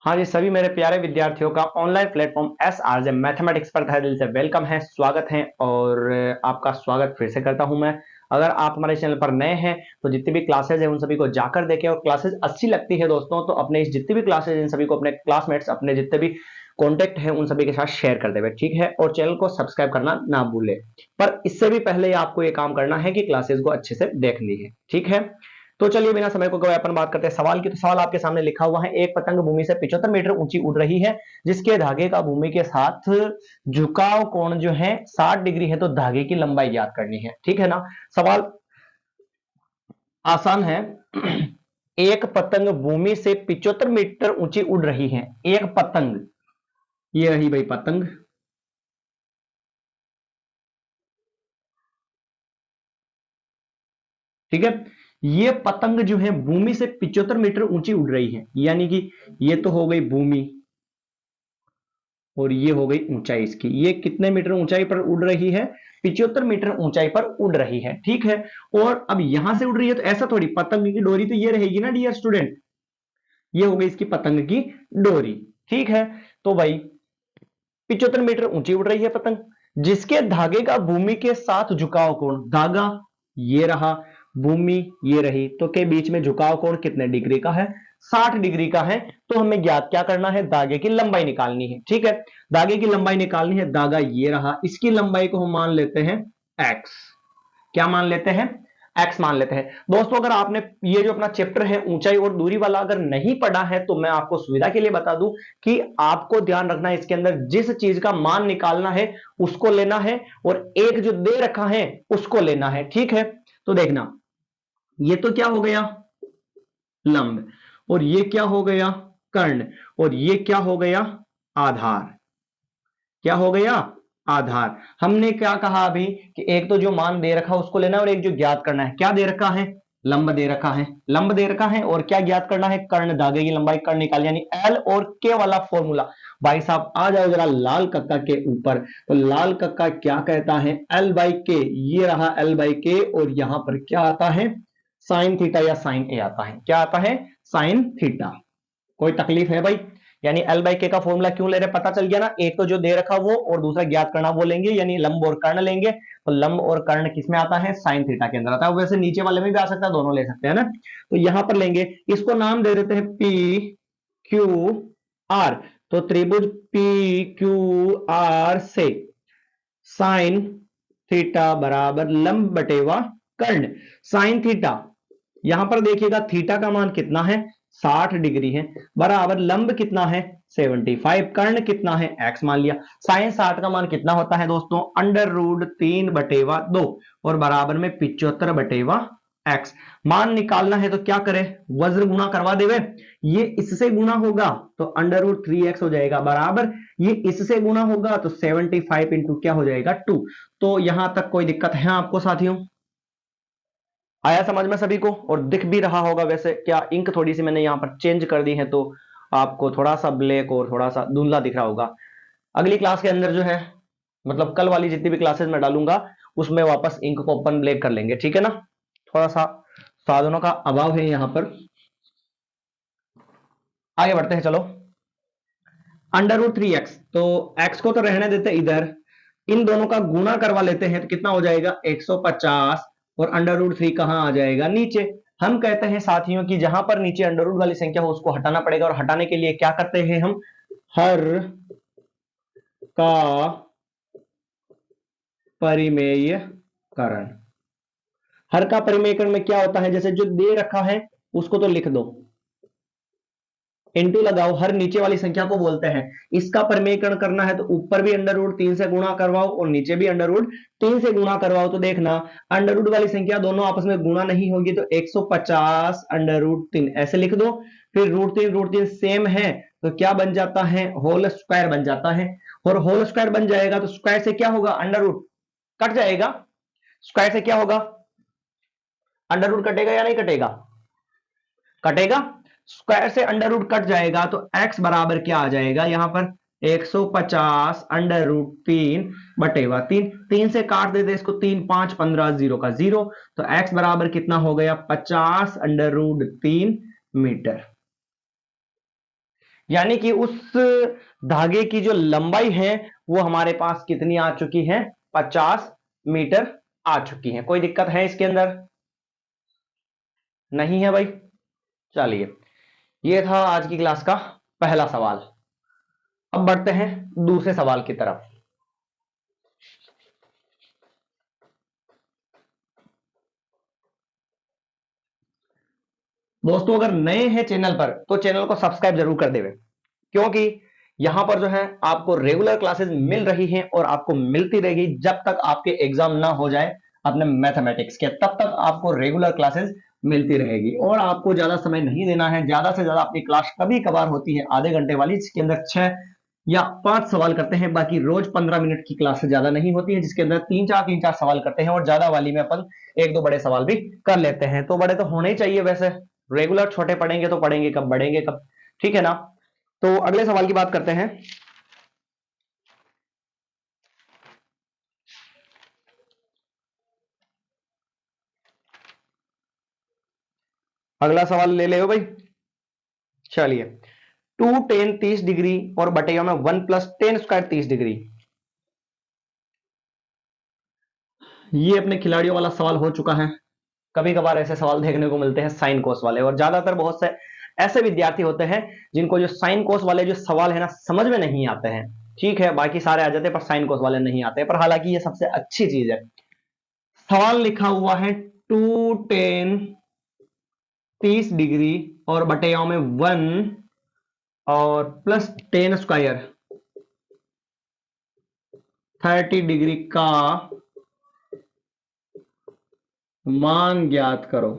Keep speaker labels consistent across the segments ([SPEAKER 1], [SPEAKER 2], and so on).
[SPEAKER 1] हाँ जी, सभी मेरे प्यारे विद्यार्थियों का ऑनलाइन प्लेटफॉर्म SRJ मैथमेटिक्स पर तहे दिल से वेलकम है, स्वागत है। और आपका स्वागत फिर से करता हूं मैं। अगर आप हमारे चैनल पर नए हैं तो जितनी भी क्लासेज है उन सभी को जाकर देखें, और क्लासेज अच्छी लगती है दोस्तों तो अपने इस जितनी भी क्लासेज इन सभी को अपने क्लासमेट्स, अपने जितने भी कॉन्टेक्ट है उन सभी के साथ शेयर कर देवे, ठीक है। और चैनल को सब्सक्राइब करना ना भूले। पर इससे भी पहले आपको ये काम करना है कि क्लासेज को अच्छे से देखनी है, ठीक है। तो चलिए बिना समय को गवाए अपन बात करते हैं सवाल की। तो सवाल आपके सामने लिखा हुआ है, एक पतंग भूमि से 75 मीटर ऊंची उड़ रही है, जिसके धागे का भूमि के साथ झुकाव कोण जो है 60 डिग्री है, तो धागे की लंबाई ज्ञात करनी है, ठीक है ना। सवाल आसान है। एक पतंग भूमि से 75 मीटर ऊंची उड़ रही है। एक पतंग, ये रही भाई पतंग, ठीक है। ये पतंग जो है भूमि से 75 मीटर ऊंची उड़ रही है, यानी कि ये तो हो गई भूमि और ये हो गई ऊंचाई इसकी। ये कितने मीटर ऊंचाई पर उड़ रही है? 75 मीटर ऊंचाई पर उड़ रही है, ठीक है। और अब यहां से उड़ रही है तो ऐसा थोड़ी, पतंग की डोरी तो ये रहेगी ना डियर स्टूडेंट, ये हो गई इसकी पतंग की डोरी, ठीक है। तो भाई 75 मीटर ऊंची उड़ रही है पतंग, जिसके धागे का भूमि के साथ झुकाव कोण, धागा ये रहा, भूमि ये रही, तो के बीच में झुकाव कोण कितने डिग्री का है? 60 डिग्री का है। तो हमें ज्ञात क्या करना है? धागे की लंबाई निकालनी है, ठीक है। धागे की लंबाई निकालनी है, धागा ये रहा, इसकी लंबाई को हम मान लेते हैं एक्स। क्या मान लेते हैं? एक्स मान लेते हैं। दोस्तों अगर आपने ये जो अपना चैप्टर है ऊंचाई और दूरी वाला अगर नहीं पढ़ा है तो मैं आपको सुविधा के लिए बता दूं कि आपको ध्यान रखना है, इसके अंदर जिस चीज का मान निकालना है उसको लेना है, और एक जो दे रखा है उसको लेना है, ठीक है। तो देखना, ये तो क्या हो गया? लंब। और ये क्या हो गया? कर्ण। और ये क्या हो गया? आधार। क्या हो गया? आधार। हमने क्या कहा अभी कि एक तो जो मान दे रखा उसको लेना है, और एक जो ज्ञात करना है। क्या दे रखा है? लंब दे रखा है, लंब दे रखा है। और क्या ज्ञात करना है? कर्ण, धागे की लंबाई कर्ण निकाल, यानी एल और के वाला फॉर्मूला। भाई साहब आ जाओ जरा लाल कक्का के ऊपर। तो लाल कक्का क्या कहता है? एल बाई के, ये रहा एल बाई के, और यहां पर क्या आता है? साइन थीटा या साइन ए आता है। क्या आता है? Sine theta. कोई तकलीफ है भाई? यानी एल बाई के का फॉर्मूला क्यों ले रहे, पता चल गया ना। एक तो जो दे रखा वो, और दूसरा ज्ञात करना वो लेंगे, यानी लंब और कर्ण लेंगे। तो लंब और कर्ण किसमें आता है? साइन थीटा के अंदर आता है। वैसे नीचे वाले में भी आ सकता है, दोनों ले सकते हैं ना। तो यहां पर लेंगे, इसको नाम दे देते हैं पी क्यू आर। तो त्रिभुज पी क्यू आर से साइन थीटा बराबर लंब बटेवा कर्ण। साइन थीटा, यहां पर देखिएगा थीटा का मान कितना है? 60 डिग्री है, बराबर लंब कितना है? 75। कर्ण कितना है? x मान लिया। साइन 60 का मान कितना होता है दोस्तों? √3/2, और बराबर में 75/x। मान निकालना है तो क्या करें? वज्र गुणा करवा देवे। ये इससे गुणा होगा तो √3x हो जाएगा, बराबर ये इससे गुणा होगा तो 75 इंटू क्या हो जाएगा? 2। तो यहां तक कोई दिक्कत है आपको साथियों? आया समझ में सभी को? और दिख भी रहा होगा। वैसे क्या इंक थोड़ी सी मैंने यहां पर चेंज कर दी है तो आपको थोड़ा सा ब्लैक और थोड़ा सा धुंधला दिख रहा होगा। अगली क्लास के अंदर जो है, मतलब कल वाली जितनी भी क्लासेस में डालूंगा उसमें वापस इंक को अपन ब्लैक कर लेंगे, ठीक है ना। थोड़ा सा साधनों का अभाव है यहां पर। आगे बढ़ते हैं, चलो। √3x, तो x को तो रहने देते इधर, इन दोनों का गुणा करवा लेते हैं तो कितना हो जाएगा? 150। और √3 कहां आ जाएगा? नीचे। हम कहते हैं साथियों कि जहां पर नीचे अंडर रूट वाली संख्या हो उसको हटाना पड़ेगा, और हटाने के लिए क्या करते हैं हम? हर का परिमेयकरण। हर का परिमेयकरण में क्या होता है? जैसे जो दे रखा है उसको तो लिख दो, इंटू लगाओ, हर नीचे वाली संख्या को बोलते हैं। इसका परिमेयकरण करना है तो ऊपर भी √3 से गुणा करवाओ और नीचे भी √3 से गुणा करवाओ। तो देखना अंडर रूट वाली संख्या दोनों आपस में गुणा नहीं होगी तो 150 √3 ऐसे लिख दो। फिर √3 सेम है तो क्या बन जाता है? होल स्क्वायर बन जाता है। और होल स्क्वायर बन जाएगा तो स्क्वायर से क्या होगा? अंडर रूट कट जाएगा। स्क्वायर से क्या होगा? अंडर रूट कटेगा या नहीं कटेगा? कटेगा। स्क्वायर से अंडर रूट कट जाएगा तो x बराबर क्या आ जाएगा यहां पर? 150 √3/3। 3 से काट देते इसको, 3 5 15, 0 का 0। तो x बराबर कितना हो गया? 50 √3 मीटर। यानी कि उस धागे की जो लंबाई है वो हमारे पास कितनी आ चुकी है, 50 मीटर आ चुकी है। कोई दिक्कत है इसके अंदर? नहीं है भाई। चलिए, ये था आज की क्लास का पहला सवाल। अब बढ़ते हैं दूसरे सवाल की तरफ। दोस्तों अगर नए हैं चैनल पर तो चैनल को सब्सक्राइब जरूर कर देवे, क्योंकि यहां पर जो है आपको रेगुलर क्लासेस मिल रही हैं और आपको मिलती रहेगी जब तक आपके एग्जाम ना हो जाए अपने मैथमेटिक्स के, तब तक आपको रेगुलर क्लासेस मिलती रहेगी। और आपको ज्यादा समय नहीं देना है, ज्यादा से ज्यादा अपनी क्लास कभी कभार होती है आधे घंटे वाली, जिसके अंदर 6 या 5 सवाल करते हैं। बाकी रोज 15 मिनट की क्लास से ज्यादा नहीं होती है, जिसके अंदर 3-4 सवाल करते हैं, और ज्यादा वाली में अपन 1-2 बड़े सवाल भी कर लेते हैं। तो बड़े तो होने ही चाहिए वैसे, रेगुलर छोटे पढ़ेंगे तो पढ़ेंगे कब, बढ़ेंगे कब, ठीक है ना। तो अगले सवाल की बात करते हैं। अगला सवाल ले ले भाई। चलिए, 2 tan 30 डिग्री और बटेगा में 1 + tan स्क्वायर 30 डिग्री। ये अपने खिलाड़ियों वाला सवाल हो चुका है। कभी कभार ऐसे सवाल देखने को मिलते हैं साइन कोस वाले, और ज्यादातर बहुत से ऐसे विद्यार्थी होते हैं जिनको जो साइन कोस वाले जो सवाल है ना समझ में नहीं आते हैं। ठीक है, बाकी सारे आ जाते हैं पर साइन कोस वाले नहीं आते, पर हालांकि ये सबसे अच्छी चीज है। सवाल लिखा हुआ है 2 tan 30 डिग्री और बटेगा में 1 और प्लस tan स्क्वायर 30 डिग्री का मान ज्ञात करो।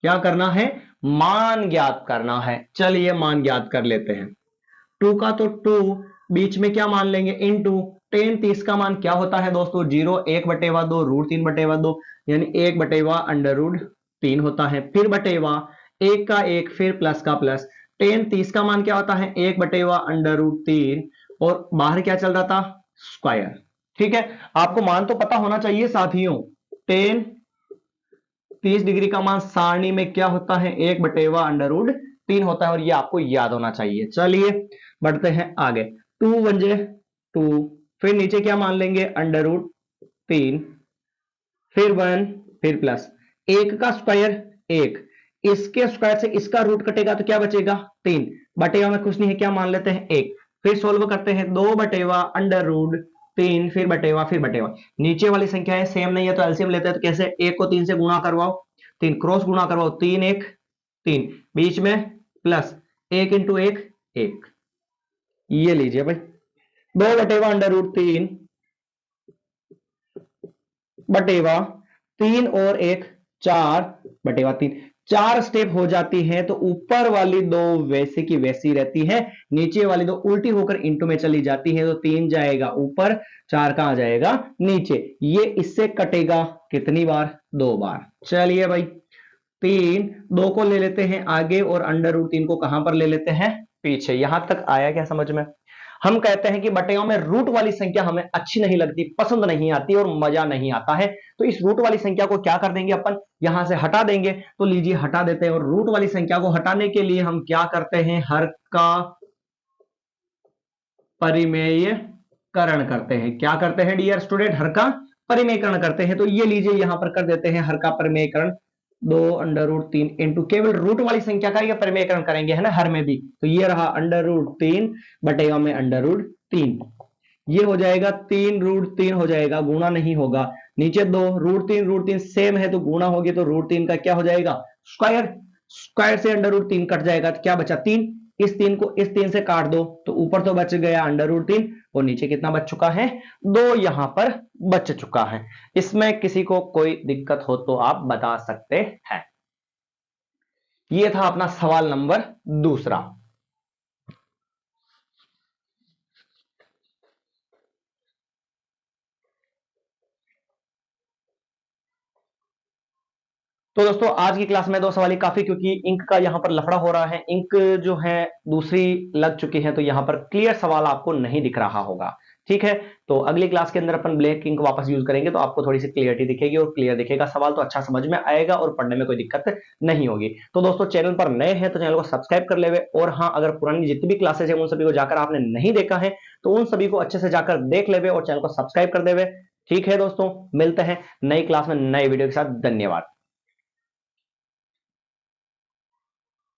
[SPEAKER 1] क्या करना है? मान ज्ञात करना है। चलिए मान ज्ञात कर लेते हैं। 2 का तो 2, बीच में क्या मान लेंगे? इनटू tan 30 का मान क्या होता है दोस्तों? 0, 1/2 √3/2, यानी 1/√3 होता है। फिर बटेवा 1 का 1, फिर प्लस का प्लस। tan 30 का मान क्या होता है? 1/√3, और बाहर क्या चल रहा था? स्क्वायर। ठीक है, आपको मान तो पता होना चाहिए साथियों। tan 30 डिग्री का मान सारणी में क्या होता है? 1/√3 होता है, और ये आपको याद होना चाहिए। चलिए बढ़ते हैं आगे। 2 1 2, फिर नीचे क्या मान लेंगे? √3, फिर 1, फिर प्लस 1 का स्क्वायर 1, इसके स्क्वायर से इसका रूट कटेगा तो क्या बचेगा? 3, बटेवा में कुछ नहीं है, क्या मान लेते हैं? 1। फिर सोल्व करते हैं, 2/√3, फिर बटेवा, फिर बटेवा। नीचे वाली संख्या है सेम नहीं है तो एलसीएम लेते हैं। तो कैसे? 1 को 3 से गुणा करवाओ, 3 क्रॉस गुणा करवाओ, 3 1 3, बीच में प्लस 1 × 1 1। ये लीजिए भाई, 2/√3 बटेवा 3 और 1 4/3। 4 स्टेप हो जाती है तो ऊपर वाली दो वैसे की वैसी रहती है, नीचे वाली दो उल्टी होकर इंटू में चली जाती है। तो 3 जाएगा ऊपर, 4 कहां जाएगा? नीचे। ये इससे कटेगा कितनी बार? 2 बार। चलिए भाई, 3 2 को ले लेते हैं आगे, और √3 को कहां पर ले लेते हैं? पीछे। यहां तक आया क्या समझ में? हम कहते हैं कि बटेओं में रूट वाली संख्या हमें अच्छी नहीं लगती, पसंद नहीं आती और मजा नहीं आता है। तो इस रूट वाली संख्या को क्या कर देंगे अपन? यहां से हटा देंगे। तो लीजिए हटा देते हैं, और रूट वाली संख्या को हटाने के लिए हम क्या करते हैं? हर का परिमेयकरण करते हैं। क्या करते हैं डियर स्टूडेंट? हर का परिमेयकरण करते हैं। तो ये लीजिए यहां पर कर देते हैं हर का परिमेयकरण, 2/√3 इंटू केवल रूट वाली संख्या का ये परिमेयकरण करेंगे, है ना, हर में भी। तो ये रहा √3 बटेगा में √3। ये हो जाएगा 3√3 हो जाएगा, गुणा नहीं होगा। नीचे 2 √3 सेम है तो गुणा होगी, तो √3 का क्या हो जाएगा? स्क्वायर। स्क्वायर से √3 कट जाएगा तो क्या बचा? 3। इस 3 को इस 3 से काट दो तो ऊपर तो बच गया √3, और नीचे कितना बच चुका है? 2 यहां पर बच चुका है। इसमें किसी को कोई दिक्कत हो तो आप बता सकते हैं। यह था अपना सवाल नंबर दूसरा। तो दोस्तों आज की क्लास में 2 सवाल ही काफी, क्योंकि इंक का यहां पर लफड़ा हो रहा है। इंक जो है दूसरी लग चुकी है, तो यहां पर क्लियर सवाल आपको नहीं दिख रहा होगा। ठीक है, तो अगली क्लास के अंदर अपन ब्लैक इंक वापस यूज करेंगे तो आपको थोड़ी सी क्लियरिटी दिखेगी और क्लियर दिखेगा, सवाल तो अच्छा समझ में आएगा और पढ़ने में कोई दिक्कत नहीं होगी। तो दोस्तों चैनल पर नए हैं तो चैनल को सब्सक्राइब कर लेवे, और हाँ अगर पुरानी जितनी भी क्लासेस है उन सभी को जाकर आपने नहीं देखा है तो उन सभी को अच्छे से जाकर देख लेवे और चैनल को सब्सक्राइब कर देवे। ठीक है दोस्तों, मिलते हैं नई क्लास में नए वीडियो के साथ। धन्यवाद।